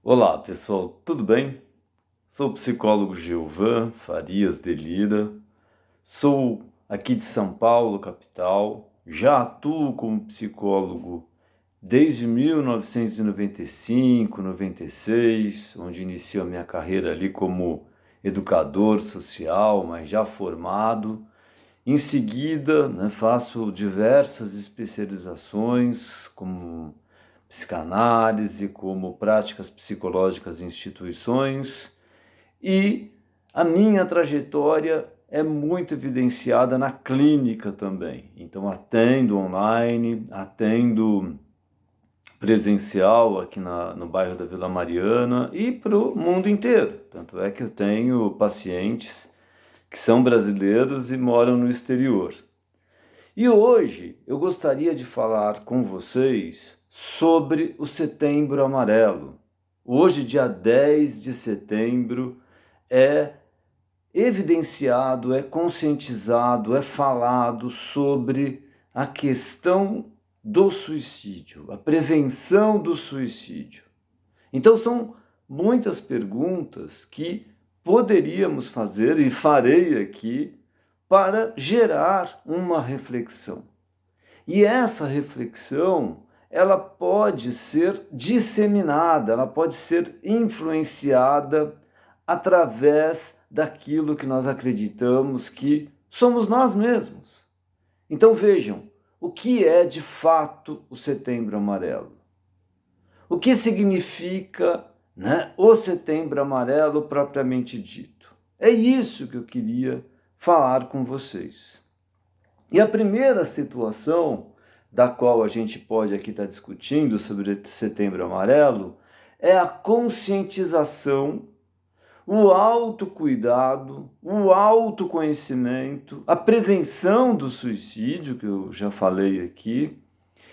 Olá, pessoal, tudo bem? Sou o psicólogo Gilvan Farias de Lira, sou aqui de São Paulo, capital, já atuo como psicólogo desde 1995, 96, onde iniciou a minha carreira ali como educador social, mas já formado. Em seguida, faço diversas especializações, como psicanálise, como práticas psicológicas em instituições, e a minha trajetória é muito evidenciada na clínica também. Então, atendo online, atendo presencial aqui no bairro da Vila Mariana e para o mundo inteiro. Tanto é que eu tenho pacientes que são brasileiros e moram no exterior. E hoje eu gostaria de falar com vocês sobre o Setembro Amarelo. Hoje, dia 10 de setembro, é evidenciado, é conscientizado, é falado sobre a questão do suicídio, a prevenção do suicídio. Então são muitas perguntas que poderíamos fazer e farei aqui para gerar uma reflexão. E essa reflexão, ela pode ser disseminada, ela pode ser influenciada através daquilo que nós acreditamos que somos nós mesmos. Então vejam, o que é de fato o Setembro Amarelo? O que significa, o Setembro Amarelo propriamente dito? É isso que eu queria falar com vocês. E a primeira situação da qual a gente pode aqui estar discutindo sobre o Setembro Amarelo é a conscientização, o autocuidado, o autoconhecimento, a prevenção do suicídio, que eu já falei aqui,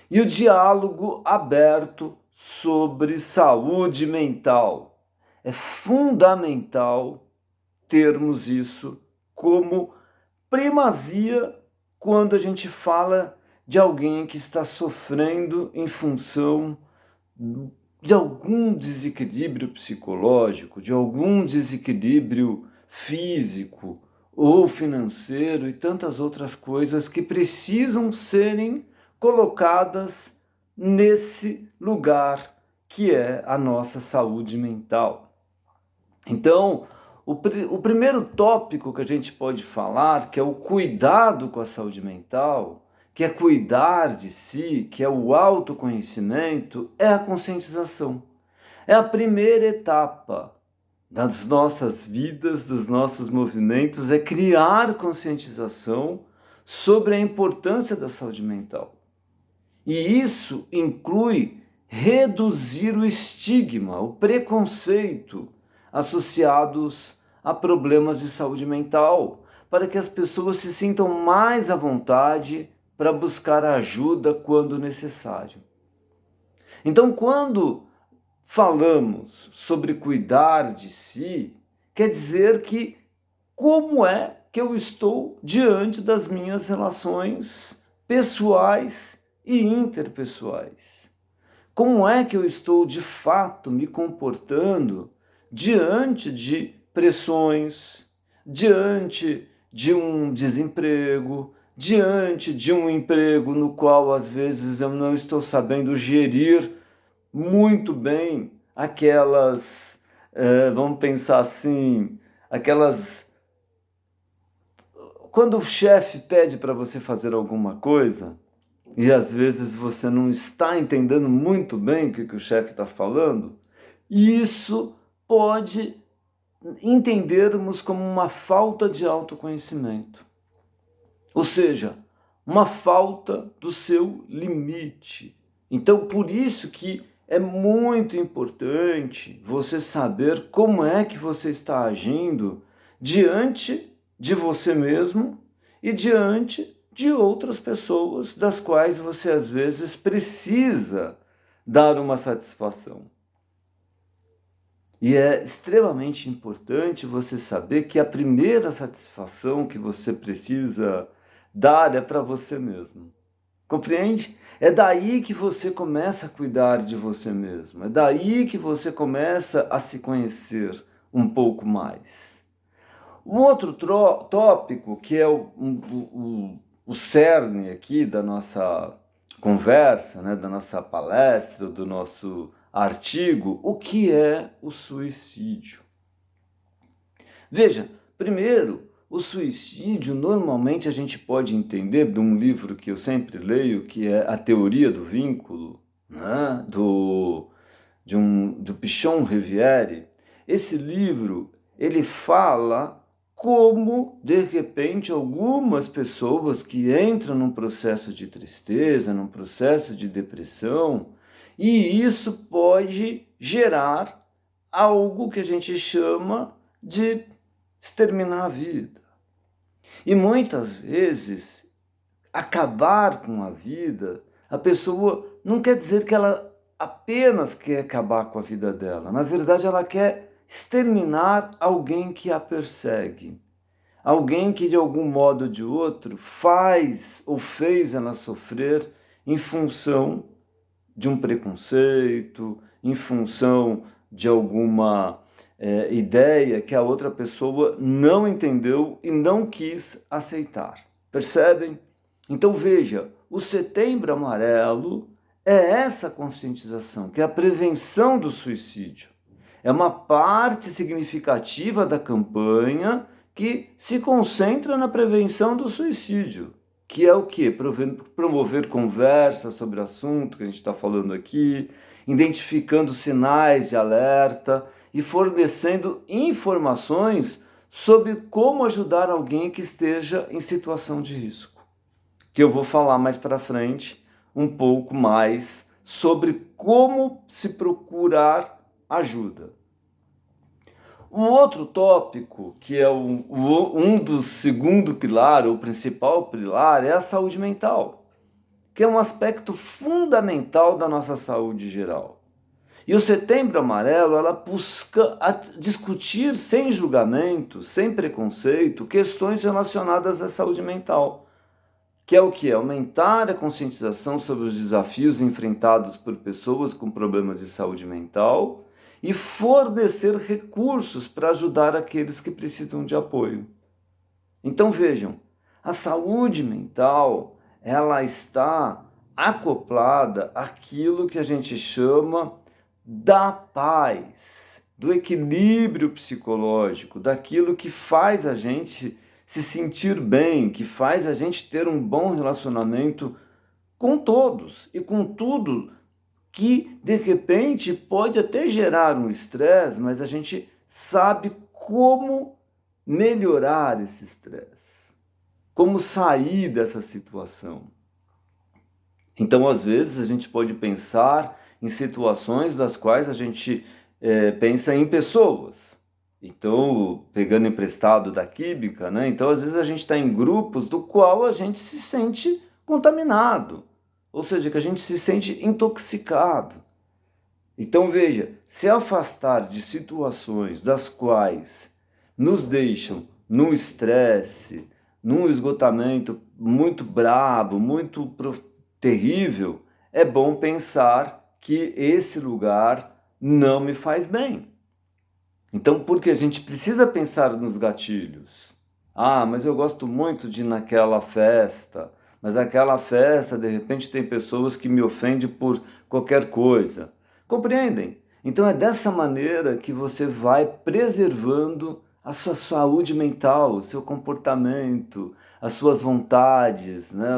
e o diálogo aberto sobre saúde mental. É fundamental termos isso como primazia quando a gente fala de alguém que está sofrendo em função de algum desequilíbrio psicológico, de algum desequilíbrio físico ou financeiro e tantas outras coisas que precisam serem colocadas nesse lugar que é a nossa saúde mental. Então, o primeiro tópico que a gente pode falar, que é o cuidado com a saúde mental, que é cuidar de si, que é o autoconhecimento, é a conscientização. É a primeira etapa das nossas vidas, dos nossos movimentos, é criar conscientização sobre a importância da saúde mental. E isso inclui reduzir o estigma, o preconceito associados a problemas de saúde mental, para que as pessoas se sintam mais à vontade para buscar ajuda quando necessário. Então, quando falamos sobre cuidar de si, quer dizer que como é que eu estou diante das minhas relações pessoais e interpessoais? Como é que eu estou de fato me comportando diante de pressões, diante de um desemprego, diante de um emprego no qual às vezes eu não estou sabendo gerir muito bem aquelas, vamos pensar assim, aquelas. Quando o chefe pede para você fazer alguma coisa, e às vezes você não está entendendo muito bem o que o chefe está falando, isso pode entendermos como uma falta de autoconhecimento. Ou seja, uma falta do seu limite. Então, por isso que é muito importante você saber como é que você está agindo diante de você mesmo e diante de outras pessoas das quais você às vezes precisa dar uma satisfação. E é extremamente importante você saber que a primeira satisfação que você precisa dar é para você mesmo. Compreende? É daí que você começa a cuidar de você mesmo. É daí que você começa a se conhecer um pouco mais. Um outro tópico, que é o cerne aqui da nossa conversa, né, da nossa palestra, do nosso artigo, o que é o suicídio? Veja, primeiro, o suicídio normalmente a gente pode entender de um livro que eu sempre leio, que é A Teoria do Vínculo, né, do Pichon Rivière. Esse livro, ele fala como, de repente, algumas pessoas que entram num processo de tristeza, num processo de depressão, e isso pode gerar algo que a gente chama de exterminar a vida. E muitas vezes, acabar com a vida, a pessoa não quer dizer que ela apenas quer acabar com a vida dela. Na verdade, ela quer exterminar alguém que a persegue. Alguém que, de algum modo ou de outro, faz ou fez ela sofrer em função de um preconceito, em função de alguma ideia que a outra pessoa não entendeu e não quis aceitar. Percebem? Então veja, o Setembro Amarelo é essa conscientização, que é a prevenção do suicídio. É uma parte significativa da campanha que se concentra na prevenção do suicídio, que é o quê? Promover conversas sobre o assunto que a gente está falando aqui, identificando sinais de alerta e fornecendo informações sobre como ajudar alguém que esteja em situação de risco. Que eu vou falar mais para frente um pouco mais sobre como se procurar ajuda. Um outro tópico, que é um do segundo pilar, ou principal pilar, é a saúde mental, que é um aspecto fundamental da nossa saúde geral. E o Setembro Amarelo, ela busca discutir sem julgamento, sem preconceito, questões relacionadas à saúde mental, que é o que? Aumentar a conscientização sobre os desafios enfrentados por pessoas com problemas de saúde mental e fornecer recursos para ajudar aqueles que precisam de apoio. Então vejam, a saúde mental, ela está acoplada àquilo que a gente chama da paz, do equilíbrio psicológico, daquilo que faz a gente se sentir bem, que faz a gente ter um bom relacionamento com todos e com tudo que, de repente, pode até gerar um estresse, mas a gente sabe como melhorar esse estresse, como sair dessa situação. Então, às vezes, a gente pode pensar em situações das quais a gente pensa em pessoas. Então, pegando emprestado da química, né? Então, às vezes, a gente está em grupos do qual a gente se sente contaminado. Ou seja, que a gente se sente intoxicado. Então veja, se afastar de situações das quais nos deixam num estresse, num esgotamento muito brabo, muito terrível, é bom pensar que esse lugar não me faz bem. Então, porque a gente precisa pensar nos gatilhos. Ah, mas eu gosto muito de ir naquela festa, mas aquela festa, de repente, tem pessoas que me ofendem por qualquer coisa. Compreendem? Então é dessa maneira que você vai preservando a sua saúde mental, o seu comportamento, as suas vontades, né?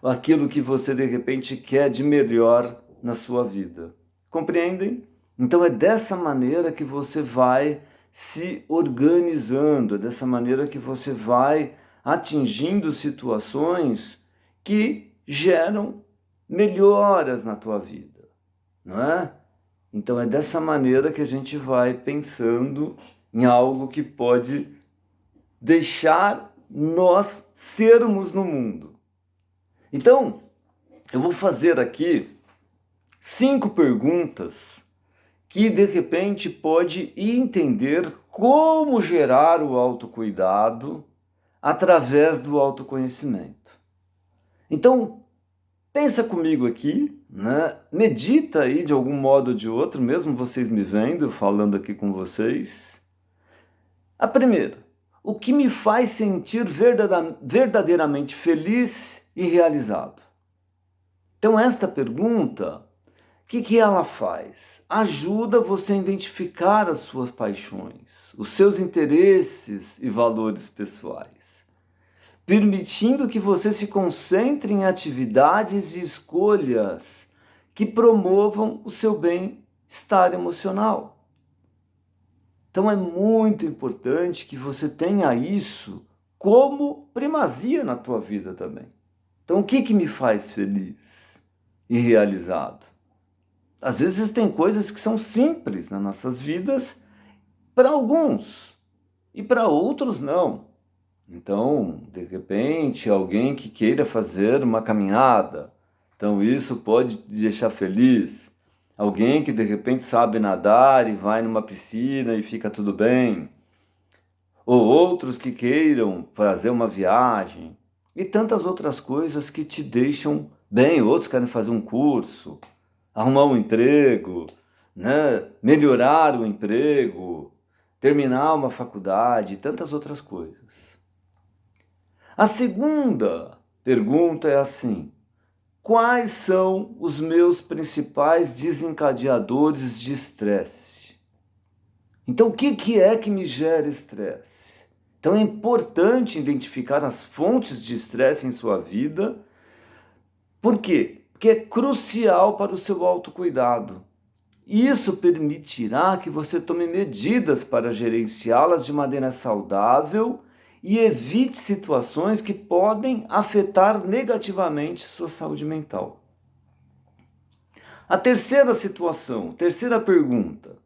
Aquilo que você, de repente, quer de melhor na sua vida. Compreendem? Então é dessa maneira que você vai se organizando, é dessa maneira que você vai atingindo situações que geram melhoras na tua vida, não é? Então é dessa maneira que a gente vai pensando em algo que pode deixar nós sermos no mundo. Então, eu vou fazer aqui 5 perguntas que de repente pode entender como gerar o autocuidado através do autoconhecimento. Então, Pensa comigo aqui, né? Medita aí de algum modo ou de outro, mesmo vocês me vendo, falando aqui com vocês. A primeira, o que me faz sentir verdadeiramente feliz e realizado? Então esta pergunta, o que ela faz? Ajuda você a identificar as suas paixões, os seus interesses e valores pessoais, permitindo que você se concentre em atividades e escolhas que promovam o seu bem-estar emocional. Então é muito importante que você tenha isso como primazia na tua vida também. Então o que me faz feliz e realizado? Às vezes tem coisas que são simples nas nossas vidas para alguns e para outros não. Então, de repente, alguém que queira fazer uma caminhada, então isso pode te deixar feliz. Alguém que de repente sabe nadar e vai numa piscina e fica tudo bem. Ou outros que queiram fazer uma viagem. E tantas outras coisas que te deixam bem. Outros querem fazer um curso, arrumar um emprego, né? Melhorar o emprego, terminar uma faculdade e tantas outras coisas. A segunda pergunta é assim: quais são os meus principais desencadeadores de estresse? Então, o que é que me gera estresse? Então, é importante identificar as fontes de estresse em sua vida. Por quê? Porque é crucial para o seu autocuidado. Isso permitirá que você tome medidas para gerenciá-las de maneira saudável e evite situações que podem afetar negativamente sua saúde mental. A terceira situação, terceira pergunta: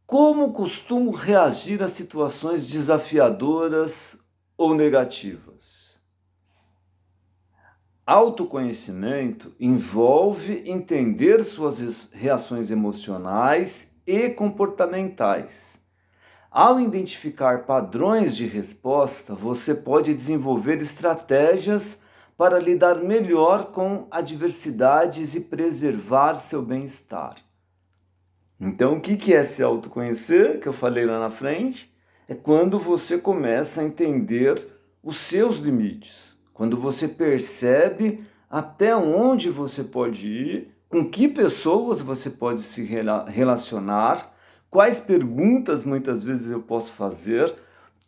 como costumo reagir a situações desafiadoras ou negativas? Autoconhecimento envolve entender suas reações emocionais e comportamentais. Ao identificar padrões de resposta, você pode desenvolver estratégias para lidar melhor com adversidades e preservar seu bem-estar. Então, o que é se autoconhecer, que eu falei lá na frente? É quando você começa a entender os seus limites, quando você percebe até onde você pode ir, com que pessoas você pode se relacionar, quais perguntas muitas vezes eu posso fazer.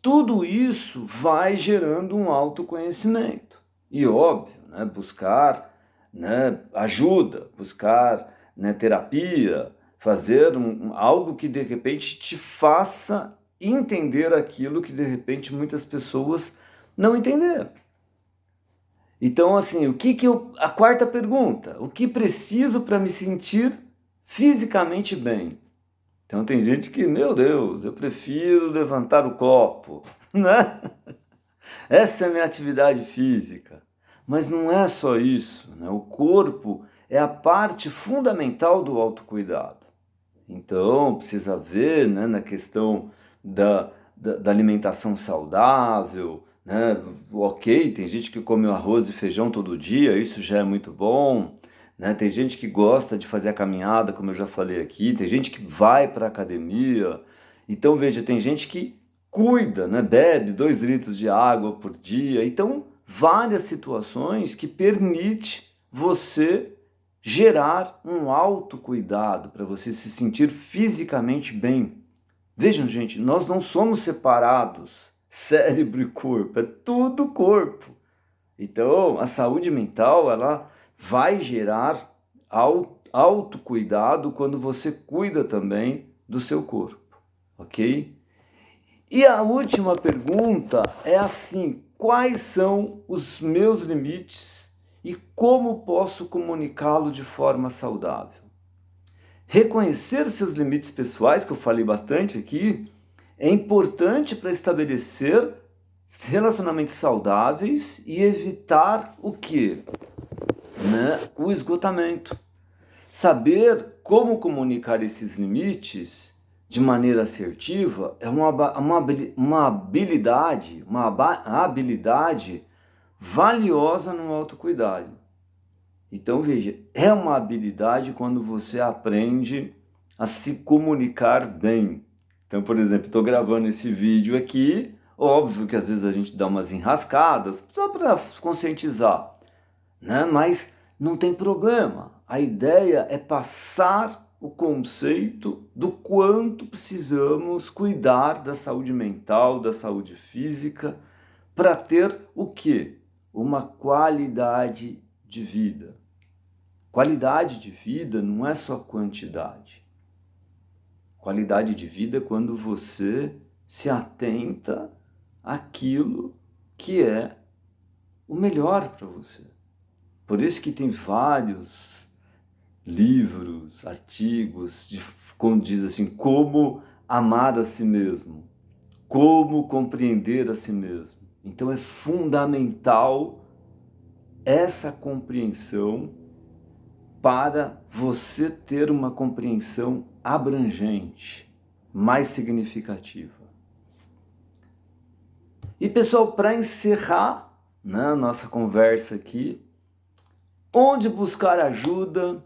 Tudo isso vai gerando um autoconhecimento. E óbvio, né, buscar, né, ajuda, buscar, né, terapia, fazer algo que de repente te faça entender aquilo que de repente muitas pessoas não entenderam. Então, assim, a quarta pergunta: o que preciso para me sentir fisicamente bem? Então tem gente que, meu Deus, eu prefiro levantar o copo, né? Essa é a minha atividade física. Mas não é só isso, né? O corpo é a parte fundamental do autocuidado. Então precisa ver, né, na questão da alimentação saudável, né? Ok, tem gente que come arroz e feijão todo dia, isso já é muito bom, né? Tem gente que gosta de fazer a caminhada, como eu já falei aqui, tem gente que vai para a academia. Então veja, tem gente que cuida, né? Bebe 2 litros de água por dia. Então, várias situações que permitem você gerar um autocuidado para você se sentir fisicamente bem. Vejam, gente, nós não somos separados, cérebro e corpo, é tudo corpo. Então, a saúde mental, ela vai gerar autocuidado quando você cuida também do seu corpo, ok? E a última pergunta é assim: quais são os meus limites e como posso comunicá-lo de forma saudável? Reconhecer seus limites pessoais, que eu falei bastante aqui, é importante para estabelecer relacionamentos saudáveis e evitar o quê? Né? O esgotamento. Saber como comunicar esses limites de maneira assertiva é uma habilidade valiosa no autocuidado. Então, veja, é uma habilidade quando você aprende a se comunicar bem. Então, por exemplo, estou gravando esse vídeo aqui, óbvio que às vezes a gente dá umas enrascadas, só para conscientizar, né? Mas não tem problema. A ideia é passar o conceito do quanto precisamos cuidar da saúde mental, da saúde física, para ter o quê? Uma qualidade de vida. Qualidade de vida não é só quantidade. Qualidade de vida é quando você se atenta àquilo que é o melhor para você. Por isso que tem vários livros, artigos, como diz assim, como amar a si mesmo, como compreender a si mesmo. Então é fundamental essa compreensão para você ter uma compreensão abrangente, mais significativa. E pessoal, para encerrar, né, a nossa conversa aqui, onde buscar ajuda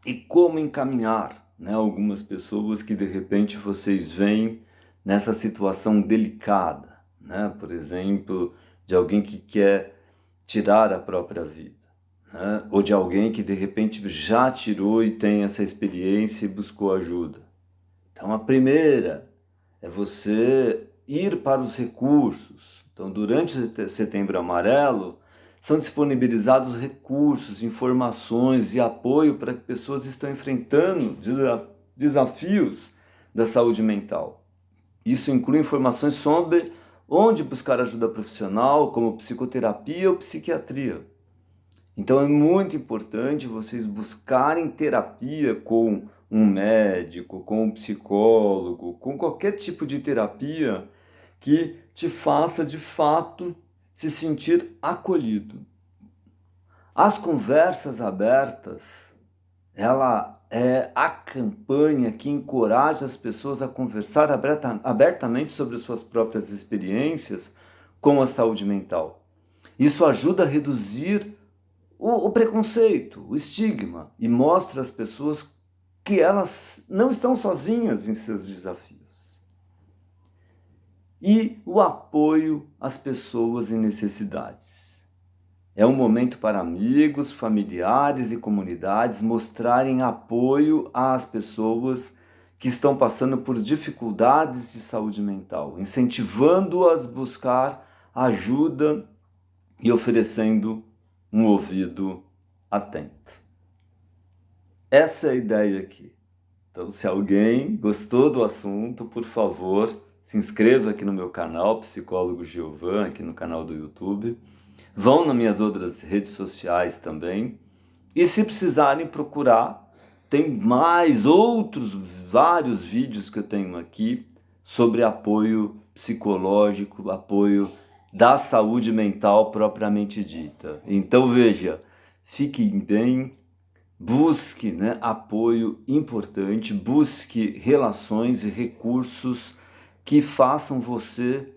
e como encaminhar, né, algumas pessoas que de repente vocês veem nessa situação delicada, né, por exemplo, de alguém que quer tirar a própria vida. Né? Ou de alguém que de repente já tirou e tem essa experiência e buscou ajuda. Então a primeira é você ir para os recursos. Então durante o Setembro Amarelo são disponibilizados recursos, informações e apoio para que pessoas que estão enfrentando desafios da saúde mental. Isso inclui informações sobre onde buscar ajuda profissional, como psicoterapia ou psiquiatria. Então é muito importante vocês buscarem terapia com um médico, com um psicólogo, com qualquer tipo de terapia que te faça de fato se sentir acolhido. As conversas abertas, ela é a campanha que encoraja as pessoas a conversar abertamente sobre suas próprias experiências com a saúde mental. Isso ajuda a reduzir o preconceito, o estigma, e mostra às pessoas que elas não estão sozinhas em seus desafios. E o apoio às pessoas em necessidades. É um momento para amigos, familiares e comunidades mostrarem apoio às pessoas que estão passando por dificuldades de saúde mental, incentivando-as a buscar ajuda e oferecendo um ouvido atento. Essa é a ideia aqui. Então, se alguém gostou do assunto, por favor, se inscreva aqui no meu canal, Psicólogo Giovan, aqui no canal do YouTube. Vão nas minhas outras redes sociais também. E se precisarem procurar, tem mais outros vários vídeos que eu tenho aqui sobre apoio psicológico, apoio da saúde mental propriamente dita. Então veja, fiquem bem, busque, né, apoio importante, busque relações e recursos que façam você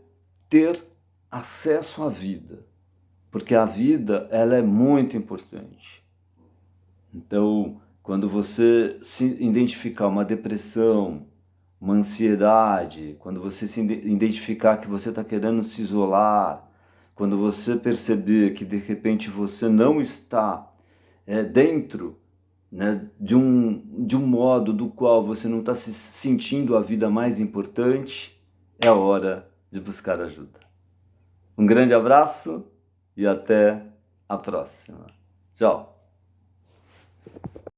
ter acesso à vida, porque a vida ela é muito importante. Então, quando você se identificar uma depressão, uma ansiedade, quando você se identificar que você está querendo se isolar, quando você perceber que de repente você não está dentro, né, de um modo do qual você não está se sentindo a vida mais importante, é hora de buscar ajuda. Um grande abraço e até a próxima. Tchau!